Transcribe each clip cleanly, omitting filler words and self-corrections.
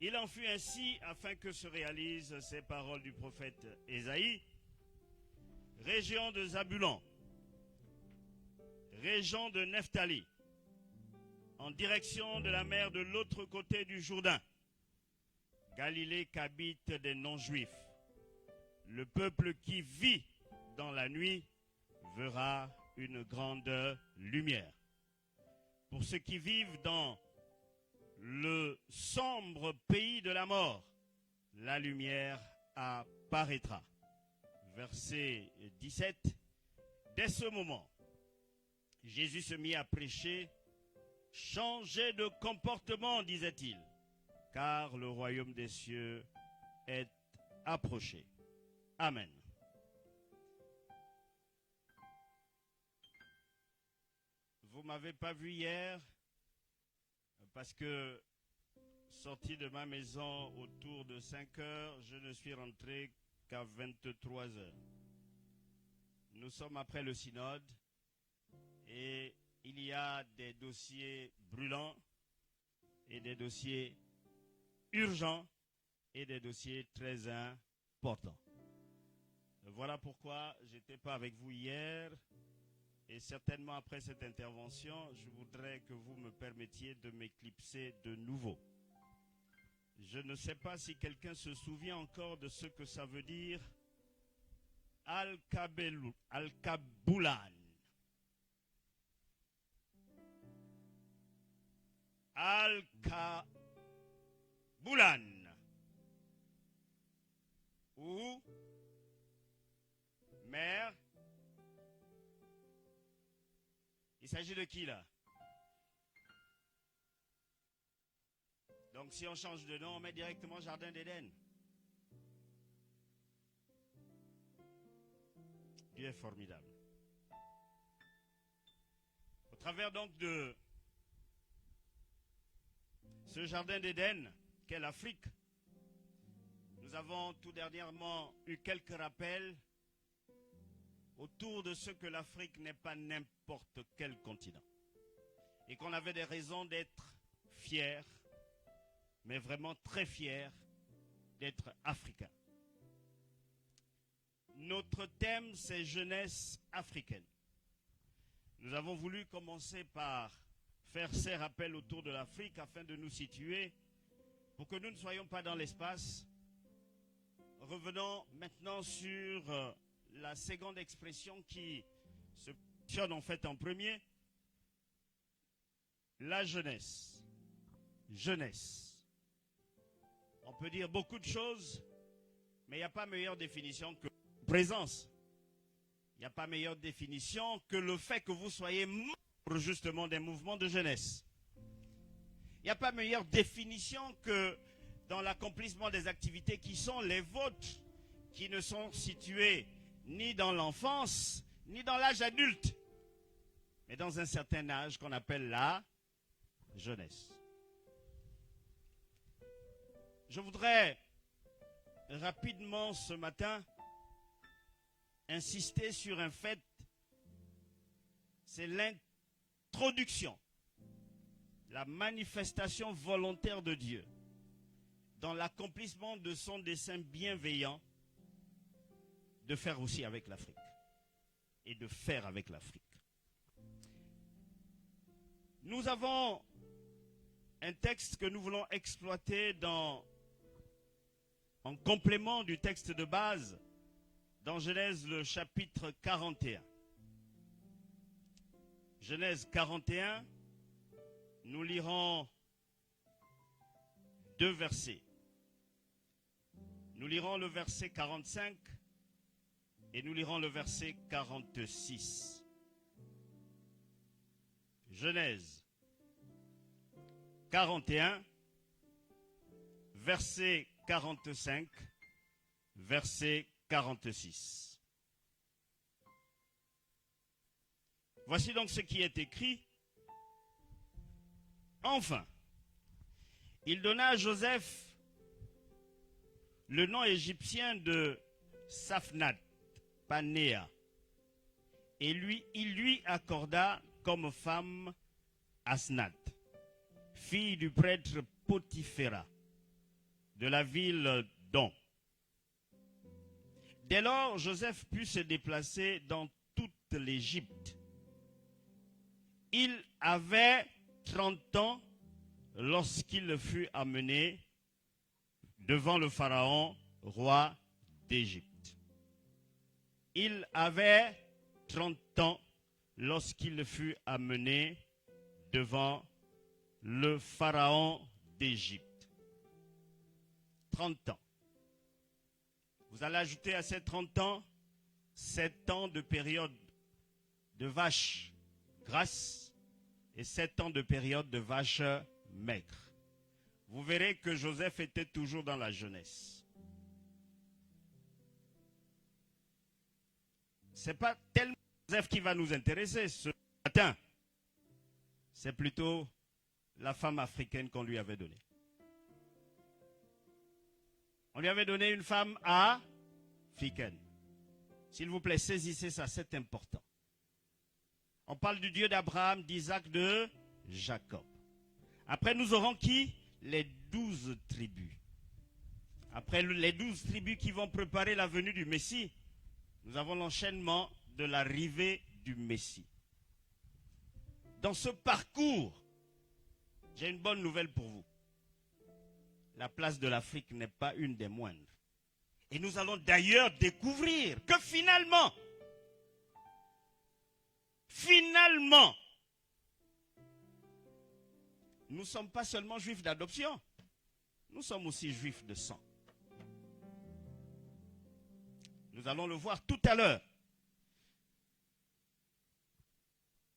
Il en fut ainsi afin que se réalisent ces paroles du prophète Ésaïe. Région de Zabulon, région de Nephtali, en direction de la mer de l'autre côté du Jourdain, Galilée qu'habitent des non-juifs. Le peuple qui vit dans la nuit verra une grande lumière. Pour ceux qui vivent dans le sombre pays de la mort, la lumière apparaîtra. Verset 17. Dès ce moment, Jésus se mit à prêcher. Changez de comportement, disait-il, car le royaume des cieux est approché. Amen. Vous ne m'avez pas vu hier parce que sorti de ma maison autour de 5 heures, je ne suis rentré qu'à 23 heures. Nous sommes après le synode et il y a des dossiers brûlants et des dossiers urgents et des dossiers très importants. Voilà pourquoi je n'étais pas avec vous hier et certainement après cette intervention, je voudrais que vous me permettiez de m'éclipser de nouveau. Je ne sais pas si quelqu'un se souvient encore de ce que ça veut dire Al-Kaboulan. Al-Kaboulan. Ou mère. Il s'agit de qui là? Donc si on change de nom, on met directement Jardin d'Éden. Dieu est formidable. Au travers donc de ce Jardin d'Éden qu'est l'Afrique, nous avons tout dernièrement eu quelques rappels autour de ce que l'Afrique n'est pas n'importe quel continent. Et qu'on avait des raisons d'être fiers, mais vraiment très fiers d'être africains. Notre thème, c'est jeunesse africaine. Nous avons voulu commencer par faire ces rappels autour de l'Afrique afin de nous situer, pour que nous ne soyons pas dans l'espace. Revenons maintenant sur la seconde expression qui se positionne en fait en premier. La jeunesse. Jeunesse. On peut dire beaucoup de choses, mais il n'y a pas meilleure définition que présence. Il n'y a pas meilleure définition que le fait que vous soyez membre justement des mouvements de jeunesse. Il n'y a pas meilleure définition que dans l'accomplissement des activités qui sont les vôtres, qui ne sont situées ni dans l'enfance, ni dans l'âge adulte, mais dans un certain âge qu'on appelle la jeunesse. Je voudrais rapidement ce matin insister sur un fait, c'est l'introduction, la manifestation volontaire de Dieu dans l'accomplissement de son dessein bienveillant de faire aussi avec l'Afrique et de faire avec l'Afrique. Nous avons un texte que nous voulons exploiter en complément du texte de base dans Genèse le chapitre 41. Genèse 41, nous lirons 2 versets. Nous lirons le verset 45 et nous lirons le verset 46. Genèse 41, verset 45, verset 46. Voici donc ce qui est écrit. Enfin, il donna à Joseph le nom égyptien de Saphnath Panéa, et il lui accorda comme femme Asnath, fille du prêtre Potiphéra, de la ville d'On. Dès lors, Joseph put se déplacer dans toute l'Égypte. Il avait 30 ans lorsqu'il fut amené devant le Pharaon, roi d'Égypte. Il avait 30 ans lorsqu'il fut amené devant le Pharaon d'Égypte. 30 ans. Vous allez ajouter à ces 30 ans 7 ans de période de vache grasse et 7 ans de période de vache maigre. Vous verrez que Joseph était toujours dans la jeunesse. Ce n'est pas tellement Joseph qui va nous intéresser ce matin. C'est plutôt la femme africaine qu'on lui avait donnée. On lui avait donné une femme africaine. S'il vous plaît, saisissez ça, c'est important. On parle du Dieu d'Abraham, d'Isaac, de Jacob. Après, nous aurons qui? Les 12 tribus. Après les 12 tribus qui vont préparer la venue du Messie, nous avons l'enchaînement de l'arrivée du Messie. Dans ce parcours, j'ai une bonne nouvelle pour vous. La place de l'Afrique n'est pas une des moindres. Et nous allons d'ailleurs découvrir que finalement, nous ne sommes pas seulement juifs d'adoption, nous sommes aussi juifs de sang. Nous allons le voir tout à l'heure.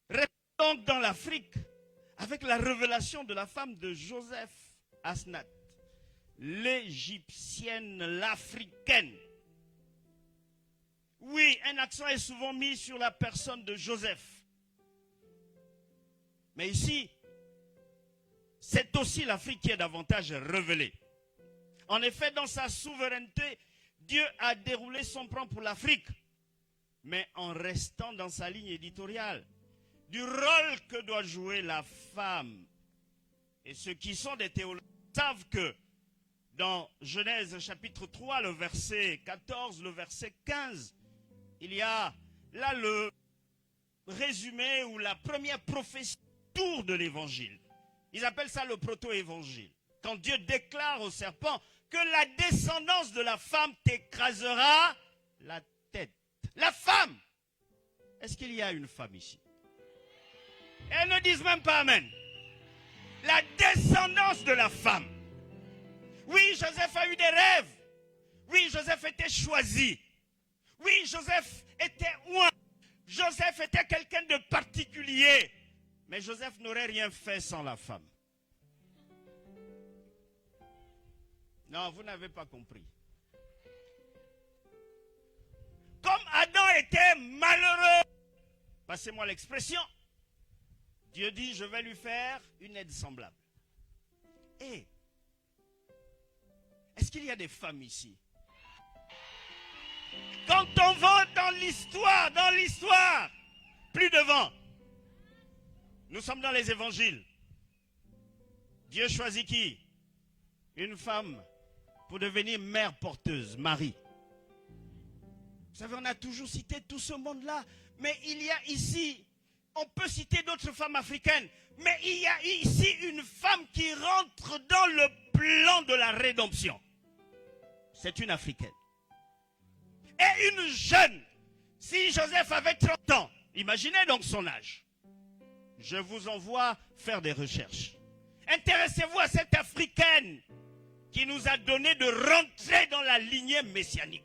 Restons donc dans l'Afrique avec la révélation de la femme de Joseph Asnat, l'égyptienne, l'africaine. Oui, un accent est souvent mis sur la personne de Joseph. Mais ici, c'est aussi l'Afrique qui est davantage révélée. En effet, dans sa souveraineté, Dieu a déroulé son plan pour l'Afrique, mais en restant dans sa ligne éditoriale du rôle que doit jouer la femme. Et ceux qui sont des théologiens savent que dans Genèse chapitre 3, le verset 14, le verset 15, il y a là le résumé ou la première prophétie autour de l'évangile. Ils appellent ça le proto-évangile. Quand Dieu déclare au serpent que la descendance de la femme t'écrasera la tête. La femme! Est-ce qu'il y a une femme ici? Elles ne disent même pas amen. La descendance de la femme. Oui, Joseph a eu des rêves. Oui, Joseph était choisi. Oui, Joseph était oint. Joseph était quelqu'un de particulier. Mais Joseph n'aurait rien fait sans la femme. Non, vous n'avez pas compris. Comme Adam était malheureux, passez-moi l'expression, Dieu dit, je vais lui faire une aide semblable. Et est-ce qu'il y a des femmes ici? Quand on va dans l'histoire, plus devant, nous sommes dans les évangiles. Dieu choisit qui? Une femme pour devenir mère porteuse, Marie. Vous savez, on a toujours cité tout ce monde-là, mais il y a ici, on peut citer d'autres femmes africaines, mais il y a ici une femme qui rentre dans le plan de la rédemption. C'est une africaine. Et une jeune. Si Joseph avait 30 ans, imaginez donc son âge. Je vous envoie faire des recherches. Intéressez-vous à cette africaine qui nous a donné de rentrer dans la lignée messianique.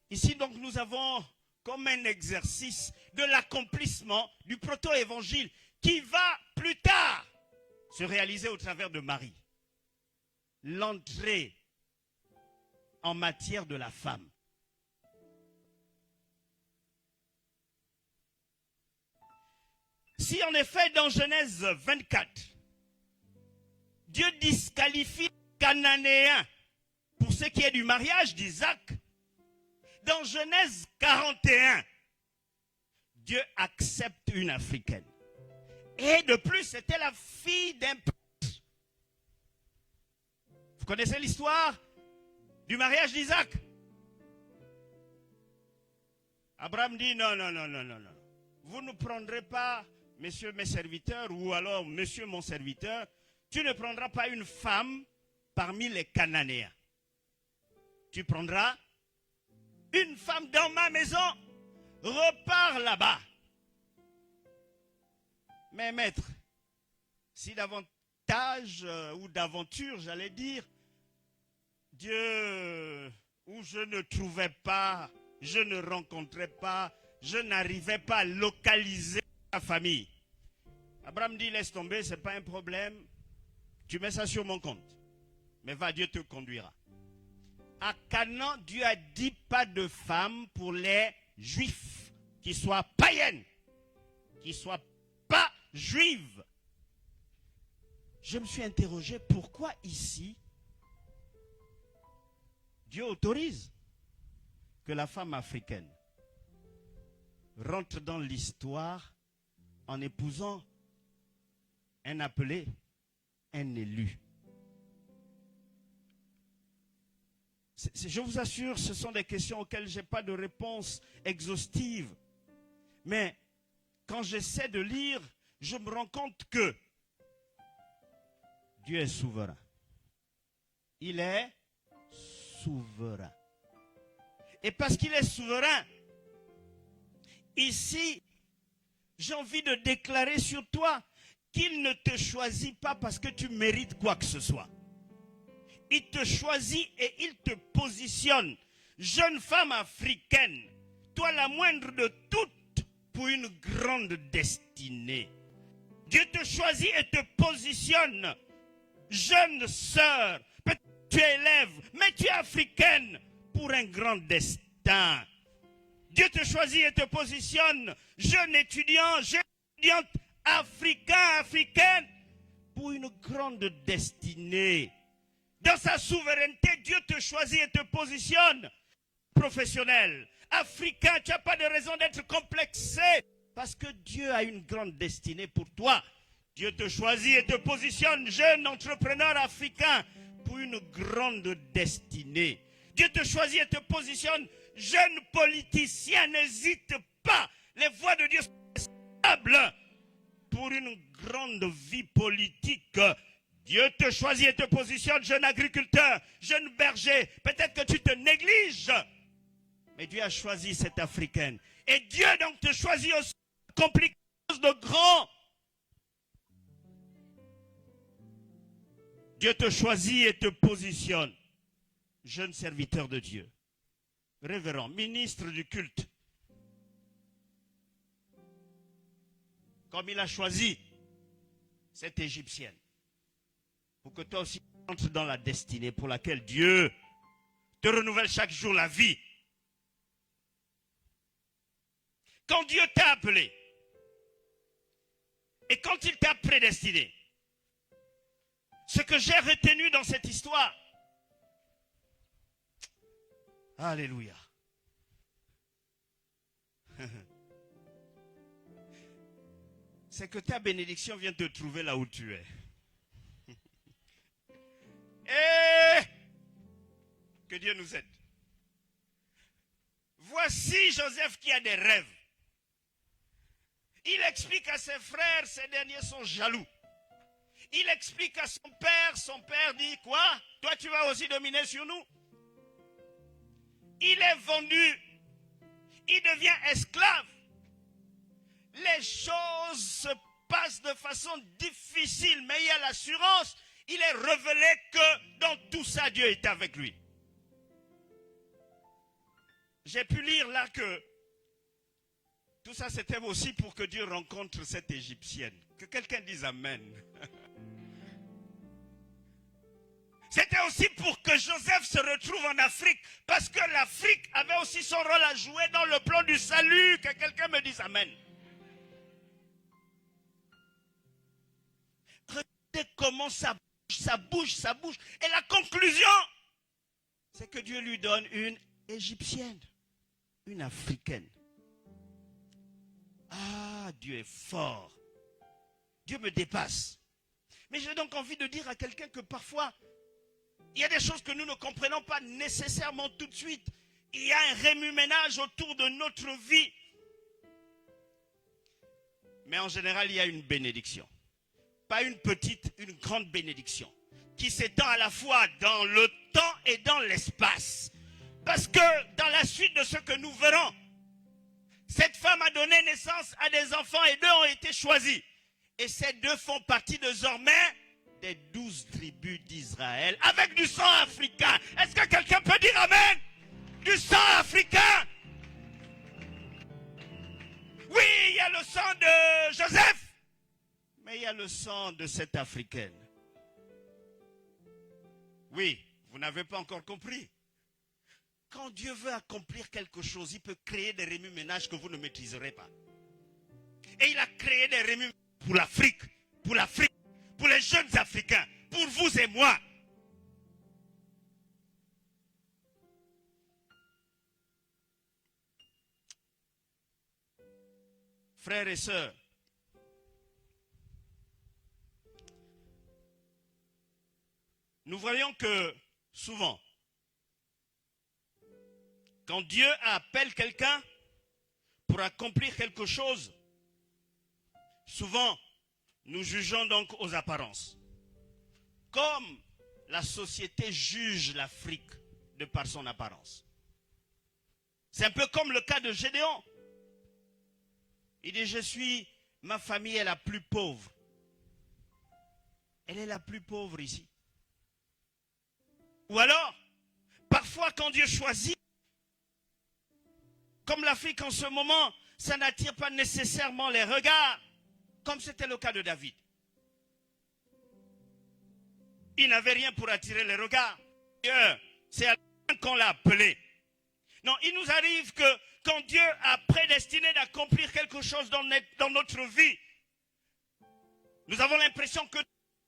Ici donc nous avons comme un exercice de l'accomplissement du proto-évangile qui va plus tard se réaliser au travers de Marie. L'entrée en matière de la femme. Si en effet dans Genèse 24, Dieu disqualifie les Cananéens pour ce qui est du mariage d'Isaac, dans Genèse 41, Dieu accepte une africaine. Et de plus, c'était la fille d'un prêtre. Vous connaissez l'histoire du mariage d'Isaac? Abraham dit non, non, non, non, non, non. Vous ne prendrez pas, messieurs mes serviteurs, ou alors monsieur mon serviteur, tu ne prendras pas une femme parmi les Cananéens. Tu prendras une femme dans ma maison, repars là-bas. Mais maître, si davantage ou d'aventure, j'allais dire, Dieu, où je ne trouvais pas, je ne rencontrais pas, je n'arrivais pas à localiser la famille. Abraham dit, laisse tomber, ce n'est pas un problème, tu mets ça sur mon compte. Mais va, Dieu te conduira. À Canaan, Dieu a dit pas de femme pour les juifs qui soient païennes, qui soient pas juives. Je me suis interrogé pourquoi ici Dieu autorise que la femme africaine rentre dans l'histoire en épousant un appelé, un élu. Je vous assure, ce sont des questions auxquelles je n'ai pas de réponse exhaustive. Mais quand j'essaie de lire, je me rends compte que Dieu est souverain. Il est souverain. Et parce qu'il est souverain, ici, j'ai envie de déclarer sur toi qu'il ne te choisit pas parce que tu mérites quoi que ce soit. Il te choisit et il te positionne. Jeune femme africaine, toi la moindre de toutes, pour une grande destinée. Dieu te choisit et te positionne. Jeune sœur, peut-être tu es élève, mais tu es africaine pour un grand destin. Dieu te choisit et te positionne. Jeune étudiant, jeune étudiante africain, africaine, pour une grande destinée. Dans sa souveraineté, Dieu te choisit et te positionne. Professionnel, africain, tu n'as pas de raison d'être complexé. Parce que Dieu a une grande destinée pour toi. Dieu te choisit et te positionne, jeune entrepreneur africain, pour une grande destinée. Dieu te choisit et te positionne, jeune politicien, n'hésite pas. Les voies de Dieu sont stables pour une grande vie politique. Dieu te choisit et te positionne, jeune agriculteur, jeune berger. Peut-être que tu te négliges, mais Dieu a choisi cette africaine. Et Dieu donc te choisit aussi pour accomplir quelque chose de grand. Dieu te choisit et te positionne, jeune serviteur de Dieu, révérend, ministre du culte. Comme il a choisi cette Égyptienne. Pour que toi aussi tu entres dans la destinée pour laquelle Dieu te renouvelle chaque jour la vie. Quand Dieu t'a appelé et quand il t'a prédestiné, ce que j'ai retenu dans cette histoire, alléluia, c'est que ta bénédiction vient te trouver là où tu es. Et que Dieu nous aide. Voici Joseph qui a des rêves. Il explique à ses frères, ces derniers sont jaloux. Il explique à son père dit quoi? Toi tu vas aussi dominer sur nous. Il est vendu, il devient esclave. Les choses se passent de façon difficile, mais il y a l'assurance. Il est révélé que dans tout ça, Dieu est avec lui. J'ai pu lire là que tout ça, c'était aussi pour que Dieu rencontre cette Égyptienne. Que quelqu'un dise Amen. C'était aussi pour que Joseph se retrouve en Afrique. Parce que l'Afrique avait aussi son rôle à jouer dans le plan du salut. Que quelqu'un me dise Amen. Regardez comment ça bouge. Et la conclusion, c'est que Dieu lui donne une Égyptienne, une Africaine. Ah, Dieu est fort. Dieu me dépasse. Mais j'ai donc envie de dire à quelqu'un que parfois, il y a des choses que nous ne comprenons pas nécessairement tout de suite. Il y a un remue-ménage autour de notre vie. Mais en général, il y a une bénédiction. Pas une petite, une grande bénédiction. Qui s'étend à la fois dans le temps et dans l'espace. Parce que dans la suite de ce que nous verrons, cette femme a donné naissance à des enfants et 2 ont été choisis. Et ces 2 font partie désormais des 12 tribus d'Israël avec du sang africain. Est-ce que quelqu'un peut dire amen? Du sang africain. Oui, il y a le sang de Joseph, mais il y a le sang de cette Africaine. Oui, vous n'avez pas encore compris. Quand Dieu veut accomplir quelque chose, il peut créer des remue-ménages que vous ne maîtriserez pas. Et il a créé des remue-ménages pour l'Afrique, pour les jeunes Africains, pour vous et moi. Frères et sœurs, nous voyons que souvent, quand Dieu appelle quelqu'un pour accomplir quelque chose, souvent, nous jugeons donc aux apparences. Comme la société juge l'Afrique de par son apparence. C'est un peu comme le cas de Gédéon. Il dit, ma famille est la plus pauvre. Elle est la plus pauvre ici. Ou alors, parfois quand Dieu choisit, comme l'Afrique en ce moment, ça n'attire pas nécessairement les regards, comme c'était le cas de David. Il n'avait rien pour attirer les regards. C'est à la fin qu'on l'a appelé. Non, il nous arrive que quand Dieu a prédestiné d'accomplir quelque chose dans notre vie, nous avons l'impression que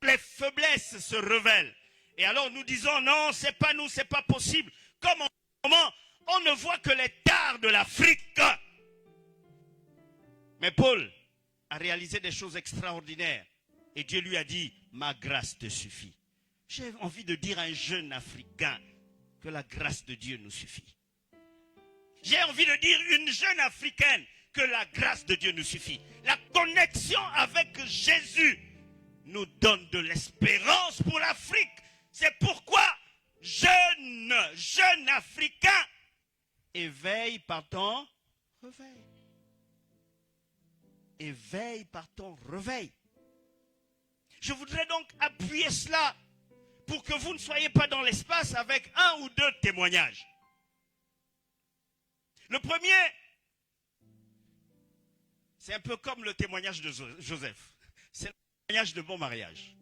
les faiblesses se révèlent. Et alors nous disons, non, c'est pas nous, c'est pas possible. Comme en ce moment, on ne voit que les tares de l'Afrique. Mais Paul a réalisé des choses extraordinaires. Et Dieu lui a dit, ma grâce te suffit. J'ai envie de dire à un jeune Africain que la grâce de Dieu nous suffit. J'ai envie de dire une jeune Africaine que la grâce de Dieu nous suffit. La connexion avec Jésus nous donne de l'espérance pour l'Afrique. C'est pourquoi, jeune Africain, éveille par ton réveil. Éveille par ton réveil. Je voudrais donc appuyer cela pour que vous ne soyez pas dans l'espace avec 1 ou 2 témoignages. Le premier, c'est un peu comme le témoignage de Joseph. C'est le témoignage de bon mariage.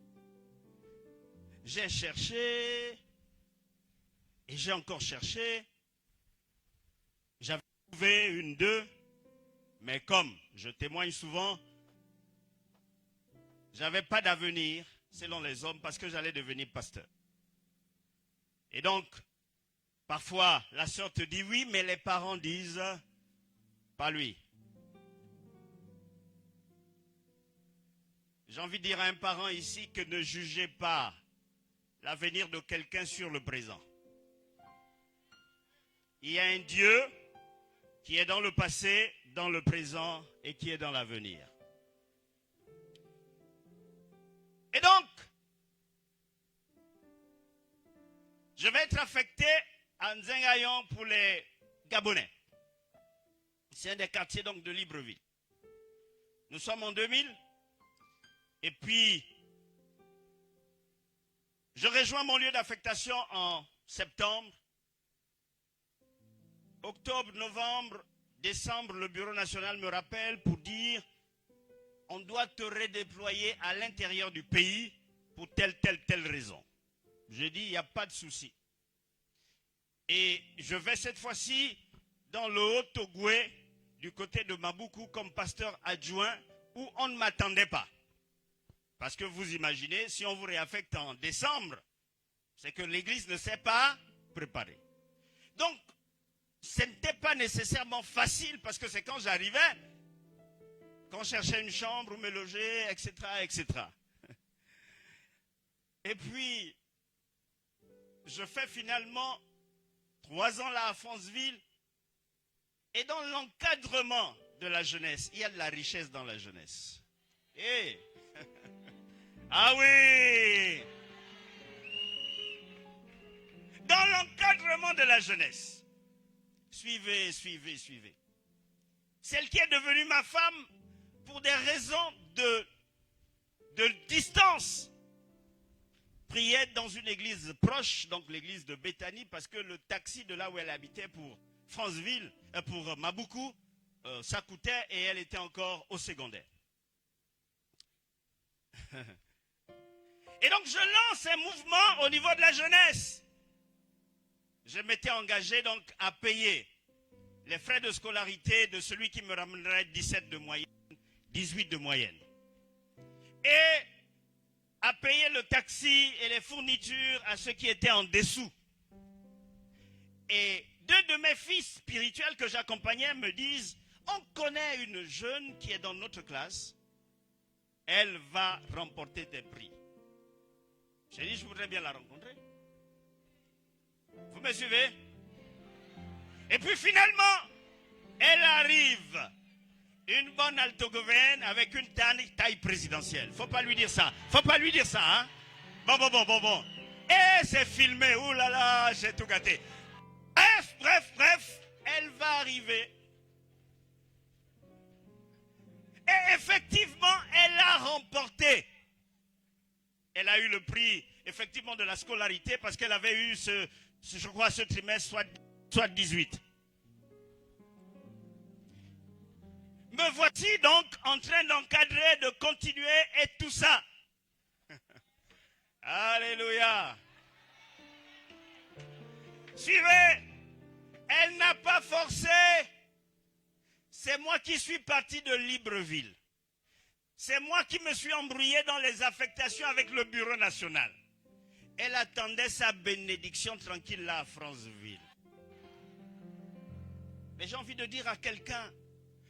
J'ai cherché, et j'ai encore cherché. J'avais trouvé 1, 2, mais comme je témoigne souvent, j'avais pas d'avenir, selon les hommes, parce que j'allais devenir pasteur. Et donc, parfois, la sœur te dit oui, mais les parents disent, pas lui. J'ai envie de dire à un parent ici que ne jugez pas l'avenir de quelqu'un sur le présent. Il y a un Dieu qui est dans le passé, dans le présent et qui est dans l'avenir. Et donc, je vais être affecté à Nzengayon pour les Gabonais. C'est un des quartiers donc de Libreville. Nous sommes en 2000. Et puis, je rejoins mon lieu d'affectation en septembre. Octobre, novembre, décembre, le Bureau national me rappelle pour dire on doit te redéployer à l'intérieur du pays pour telle raison. Je dis, il n'y a pas de souci. Et je vais cette fois-ci dans le Haut-Togoué, du côté de Maboukou, comme pasteur adjoint, où on ne m'attendait pas. Parce que vous imaginez, si on vous réaffecte en décembre, c'est que l'église ne s'est pas préparée. Donc, ce n'était pas nécessairement facile, parce que c'est quand j'arrivais, quand je cherchais une chambre où me loger, etc., etc. Et puis, je fais finalement 3 ans là à Franceville. Et dans l'encadrement de la jeunesse, il y a de la richesse dans la jeunesse. Et ah oui! Dans l'encadrement de la jeunesse. Suivez, suivez, suivez. Celle qui est devenue ma femme pour des raisons de distance priait dans une église proche, donc l'église de Béthanie, parce que le taxi de là où elle habitait pour Franceville, pour Maboukou, ça coûtait et elle était encore au secondaire. Et donc je lance un mouvement au niveau de la jeunesse. Je m'étais engagé donc à payer les frais de scolarité de celui qui me ramènerait 17 de moyenne, 18 de moyenne. Et à payer le taxi et les fournitures à ceux qui étaient en dessous. Et 2 de mes fils spirituels que j'accompagnais me disent, on connaît une jeune qui est dans notre classe, elle va remporter des prix. J'ai dit, je voudrais bien la rencontrer. Vous me suivez? Et puis finalement, elle arrive, une bonne altogovienne avec une taille présidentielle. Faut pas lui dire ça. Faut pas lui dire ça, hein? Bon. Et c'est filmé. Ouh là là, j'ai tout gâté. Bref, elle va arriver. Et effectivement, elle a remporté. Elle a eu le prix, effectivement, de la scolarité parce qu'elle avait eu, je crois, ce trimestre, soit 18. Me voici donc en train d'encadrer, de continuer et tout ça. Alléluia. Suivez. Elle n'a pas forcé. C'est moi qui suis parti de Libreville. C'est moi qui me suis embrouillé dans les affectations avec le bureau national. Elle attendait sa bénédiction tranquille là à Franceville. Mais j'ai envie de dire à quelqu'un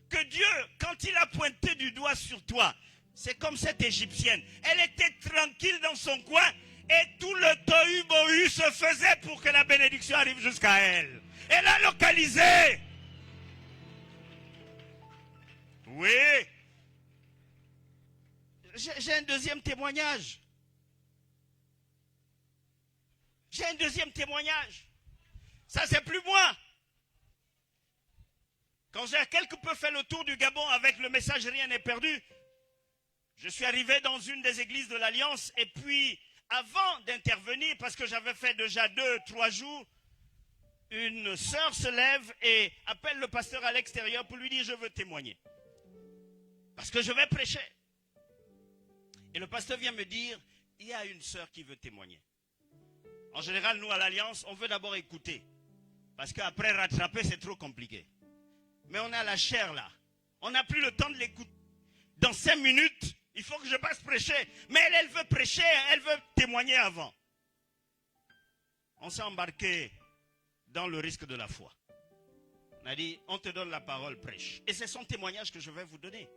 que Dieu, quand il a pointé du doigt sur toi, c'est comme cette Égyptienne. Elle était tranquille dans son coin et tout le tohu-bohu se faisait pour que la bénédiction arrive jusqu'à elle. Elle a localisé. Oui. J'ai un deuxième témoignage. J'ai un deuxième témoignage. Ça, c'est plus moi. Quand j'ai quelque peu fait le tour du Gabon avec le message Rien n'est perdu, je suis arrivé dans une des églises de l'Alliance et puis, avant d'intervenir, parce que j'avais fait déjà 2-3 jours, une sœur se lève et appelle le pasteur à l'extérieur pour lui dire « Je veux témoigner. » Parce que je vais prêcher. Et le pasteur vient me dire « Il y a une sœur qui veut témoigner. » En général, nous, à l'Alliance, on veut d'abord écouter. Parce qu'après rattraper, c'est trop compliqué. Mais on a la chair là. On n'a plus le temps de l'écouter. Dans 5 minutes, il faut que je passe prêcher. Mais elle veut prêcher, elle veut témoigner avant. On s'est embarqué dans le risque de la foi. On a dit, on te donne la parole, prêche. Et c'est son témoignage que je vais vous donner.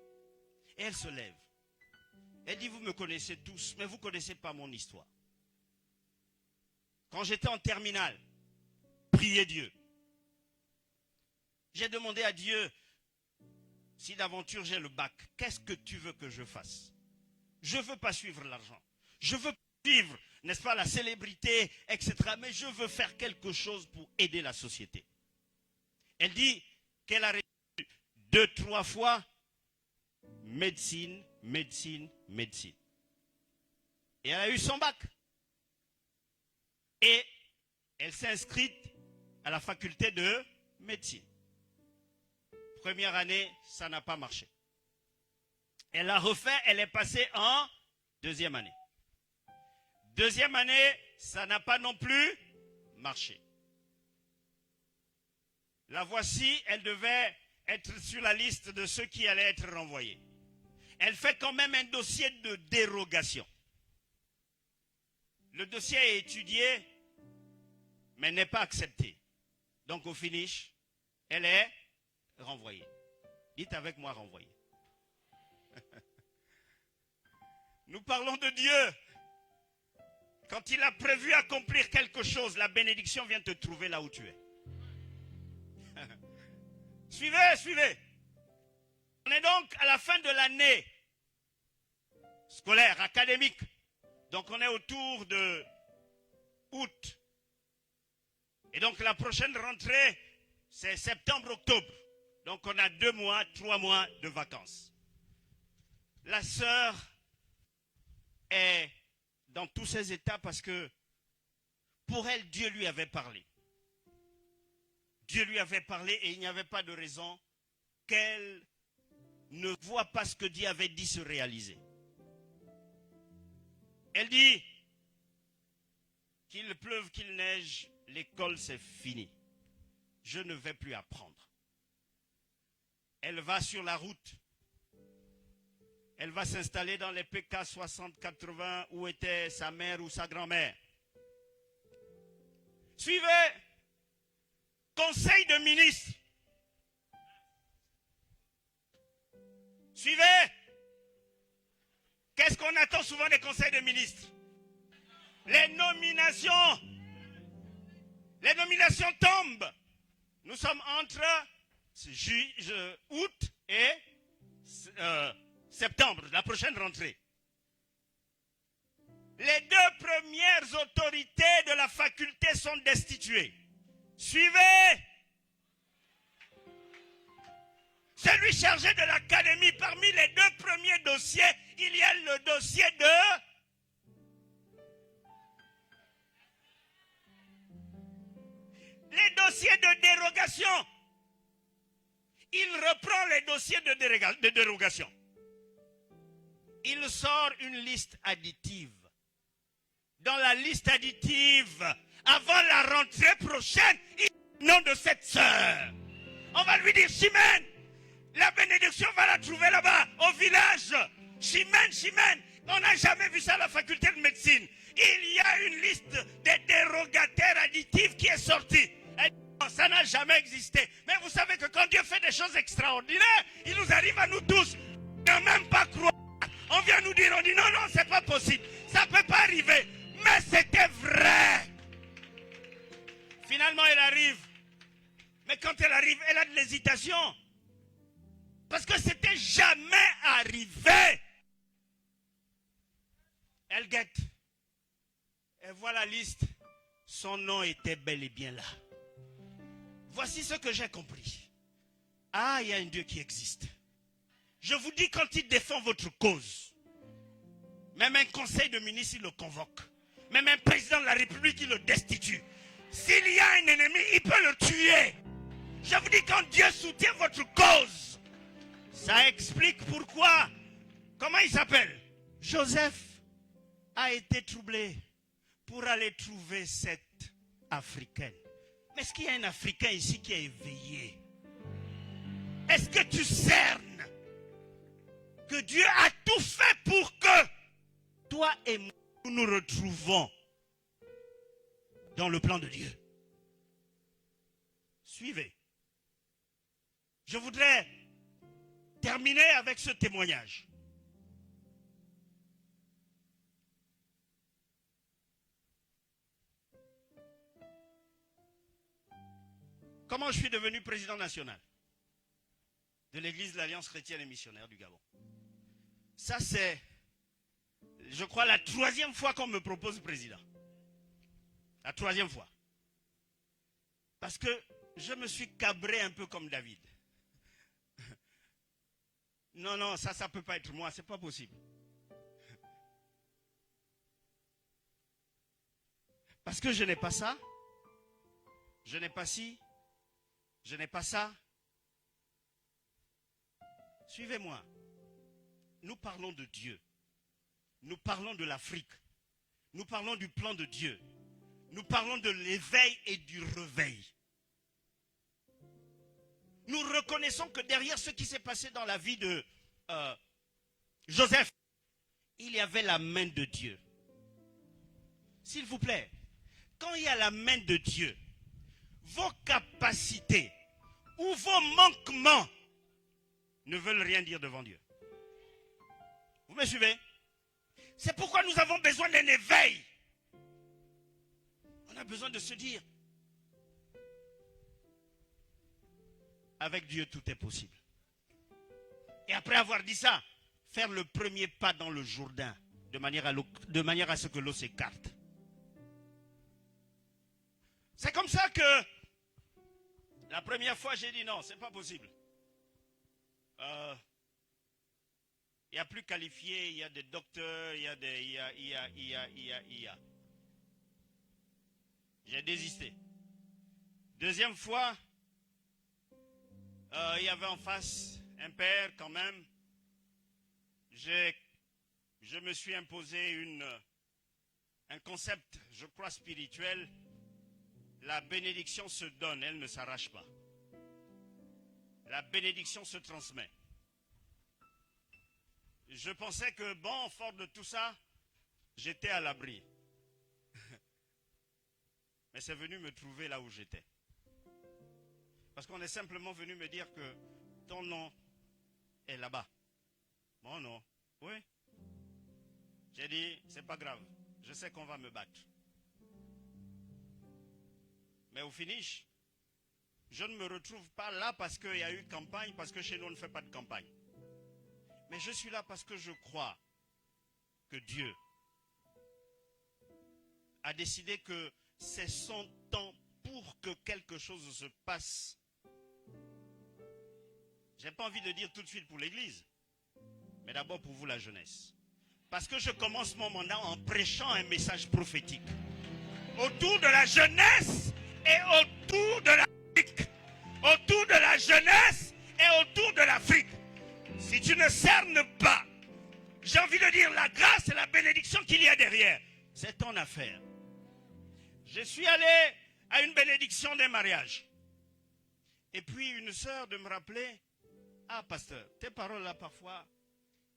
Et elle se lève. Elle dit, vous me connaissez tous, mais vous ne connaissez pas mon histoire. Quand j'étais en terminale, priez Dieu. J'ai demandé à Dieu, si d'aventure j'ai le bac, qu'est-ce que tu veux que je fasse? Je ne veux pas suivre l'argent. Je veux suivre, n'est-ce pas, la célébrité, etc. Mais je veux faire quelque chose pour aider la société. Elle dit qu'elle a réussi 2-3 fois médecine. Et elle a eu son bac. Et elle s'est inscrite à la faculté de médecine. Première année, ça n'a pas marché. Elle a refait, elle est passée en 2e année. 2e année, ça n'a pas non plus marché. La voici, elle devait être sur la liste de ceux qui allaient être renvoyés. Elle fait quand même un dossier de dérogation. Le dossier est étudié, mais n'est pas accepté. Donc au finish, elle est renvoyée. Dites avec moi renvoyée. Nous parlons de Dieu. Quand il a prévu accomplir quelque chose, la bénédiction vient te trouver là où tu es. Suivez, suivez. On est donc à la fin de l'année scolaire, académique. Donc on est autour de août. Et donc la prochaine rentrée, c'est septembre-octobre. Donc on a 2 mois, 3 mois de vacances. La sœur est dans tous ces états parce que pour elle, Dieu lui avait parlé. Dieu lui avait parlé et il n'y avait pas de raison qu'elle ne voit pas ce que Dieu avait dit se réaliser. Elle dit qu'il pleuve, qu'il neige, l'école c'est fini. Je ne vais plus apprendre. Elle va sur la route. Elle va s'installer dans les PK 60-80 où était sa mère ou sa grand-mère. Suivez. Conseil de ministre. Suivez. Qu'est-ce qu'on attend souvent des conseils de ministres? Les nominations. Les nominations tombent. Nous sommes entre août et septembre, la prochaine rentrée. Les 2 premières autorités de la faculté sont destituées. Suivez. Celui chargé de l'académie, parmi les 2 premiers dossiers, il y a le dossier de... Les dossiers de dérogation. Il reprend les dossiers de dérogation. Il sort une liste additive. Dans la liste additive, avant la rentrée prochaine, il dit le nom de cette sœur. On va lui dire, Chimène, la bénédiction va la trouver là-bas, au village. Chimène, Chimène. On n'a jamais vu ça à la faculté de médecine. Il y a une liste des dérogataires additifs qui est sortie. Et ça n'a jamais existé. Mais vous savez que quand Dieu fait des choses extraordinaires, il nous arrive à nous tous. Ne même pas croire. On vient nous dire, on dit non, non, c'est pas possible. Ça ne peut pas arriver. Mais c'était vrai. Finalement, elle arrive. Mais quand elle arrive, elle a de l'hésitation. Parce que c'était jamais arrivé. Elle guette. Elle voit la liste. Son nom était bel et bien là. Voici ce que j'ai compris. Ah, il y a un Dieu qui existe. Je vous dis, quand il défend votre cause, même un conseil de ministre, il le convoque. Même un président de la République, il le destitue. S'il y a un ennemi, il peut le tuer. Je vous dis, quand Dieu soutient votre cause, ça explique pourquoi. Comment il s'appelle? Joseph a été troublé pour aller trouver cette Africaine. Mais est-ce qu'il y a un Africain ici qui est éveillé? Est-ce que tu cernes que Dieu a tout fait pour que toi et moi nous nous retrouvons dans le plan de Dieu? Suivez. Je voudrais terminer avec ce témoignage. Comment je suis devenu président national de l'Église de l'Alliance chrétienne et missionnaire du Gabon? Ça, c'est, je crois, la 3e fois qu'on me propose président. La 3e fois. Parce que je me suis cabré un peu comme David. Non, non, ça ne peut pas être moi, c'est pas possible. Parce que je n'ai pas ça, je n'ai pas ci, je n'ai pas ça. Suivez-moi. Nous parlons de Dieu. Nous parlons de l'Afrique. Nous parlons du plan de Dieu. Nous parlons de l'éveil et du réveil. Nous reconnaissons que derrière ce qui s'est passé dans la vie de Joseph, il y avait la main de Dieu. S'il vous plaît, quand il y a la main de Dieu, vos capacités ou vos manquements ne veulent rien dire devant Dieu. Vous me suivez? C'est pourquoi nous avons besoin d'un éveil. On a besoin de se dire, avec Dieu, tout est possible. Et après avoir dit ça, faire le premier pas dans le Jourdain, de manière à ce que l'eau s'écarte. C'est comme ça que, la première fois, j'ai dit non, c'est pas possible. Il y a plus qualifié, il y a des docteurs, il y a. J'ai désisté. Deuxième fois, il y avait en face un père quand même. Je me suis imposé un concept, je crois, spirituel. La bénédiction se donne, elle ne s'arrache pas. La bénédiction se transmet. Je pensais que, bon, fort de tout ça, j'étais à l'abri. Mais c'est venu me trouver là où j'étais. Parce qu'on est simplement venu me dire que ton nom est là-bas. Mon nom, oui. J'ai dit, c'est pas grave, je sais qu'on va me battre. Mais au finish, je ne me retrouve pas là parce qu'il y a eu campagne, parce que chez nous on ne fait pas de campagne. Mais je suis là parce que je crois que Dieu a décidé que c'est son temps pour que quelque chose se passe. Je n'ai pas envie de dire tout de suite pour l'Église, mais d'abord pour vous la jeunesse. Parce que je commence mon mandat en prêchant un message prophétique. Autour de la jeunesse et autour de l'Afrique. Autour de la jeunesse et autour de l'Afrique. Si tu ne cernes pas, j'ai envie de dire la grâce et la bénédiction qu'il y a derrière, c'est ton affaire. Je suis allé à une bénédiction d'un mariage. Et puis une sœur de me rappeler, ah pasteur, tes paroles là parfois,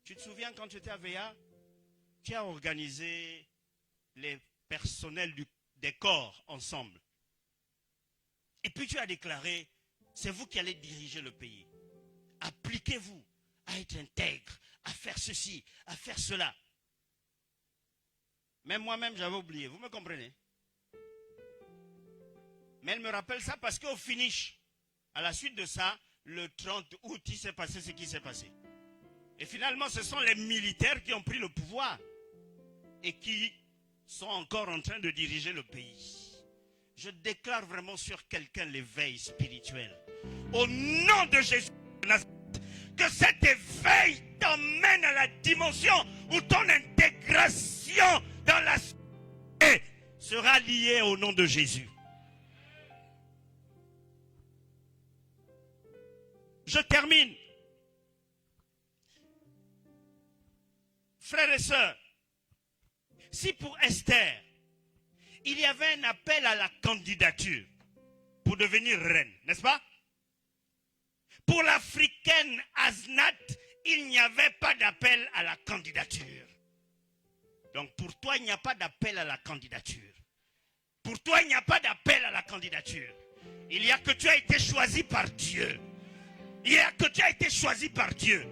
tu te souviens quand tu étais à VA, tu as organisé les personnels des corps ensemble. Et puis tu as déclaré, c'est vous qui allez diriger le pays. Appliquez-vous à être intègre, à faire ceci, à faire cela. Même moi-même, j'avais oublié. Vous me comprenez? Mais elle me rappelle ça parce qu'au finish, à la suite de ça, le 30 août, il s'est passé ce qui s'est passé. Et finalement, ce sont les militaires qui ont pris le pouvoir et qui sont encore en train de diriger le pays. Je déclare vraiment sur quelqu'un l'éveil spirituel. Au nom de Jésus, que cet éveil t'emmène à la dimension où ton intégration dans la société sera liée au nom de Jésus. Je termine. Frères et sœurs, si pour Esther, il y avait un appel à la candidature pour devenir reine, n'est-ce pas? Pour l'Africaine Asnat, il n'y avait pas d'appel à la candidature. Donc pour toi, il n'y a pas d'appel à la candidature. Pour toi, il n'y a pas d'appel à la candidature. Il y a que tu as été choisi par Dieu. Il y a que tu as été choisi par Dieu.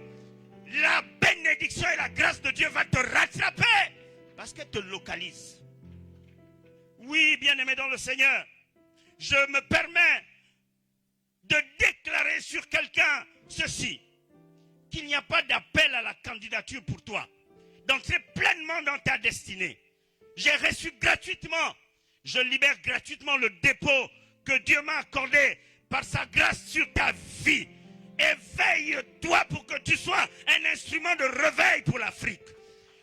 La bénédiction et la grâce de Dieu va te rattraper parce qu'elle te localise. Oui, bien-aimé dans le Seigneur, je me permets de déclarer sur quelqu'un ceci, qu'il n'y a pas d'appel à la candidature pour toi. D'entrer pleinement dans ta destinée. J'ai reçu gratuitement, je libère gratuitement le dépôt que Dieu m'a accordé par sa grâce sur ta vie. Éveille-toi pour que tu sois un instrument de réveil pour l'Afrique.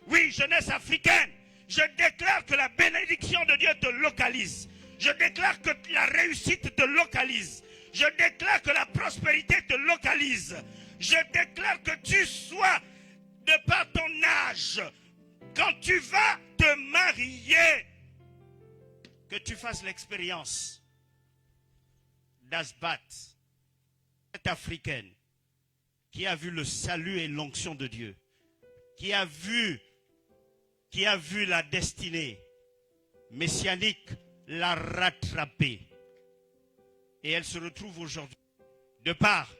Oui, jeunesse africaine, je déclare que la bénédiction de Dieu te localise. Je déclare que la réussite te localise. Je déclare que la prospérité te localise. Je déclare que tu sois, de par ton âge, quand tu vas te marier, que tu fasses l'expérience d'Asbat, cette africaine qui a vu le salut et l'onction de Dieu, qui a vu la destinée messianique la rattraper. Et elle se retrouve aujourd'hui, de par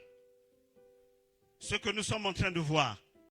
ce que nous sommes en train de voir,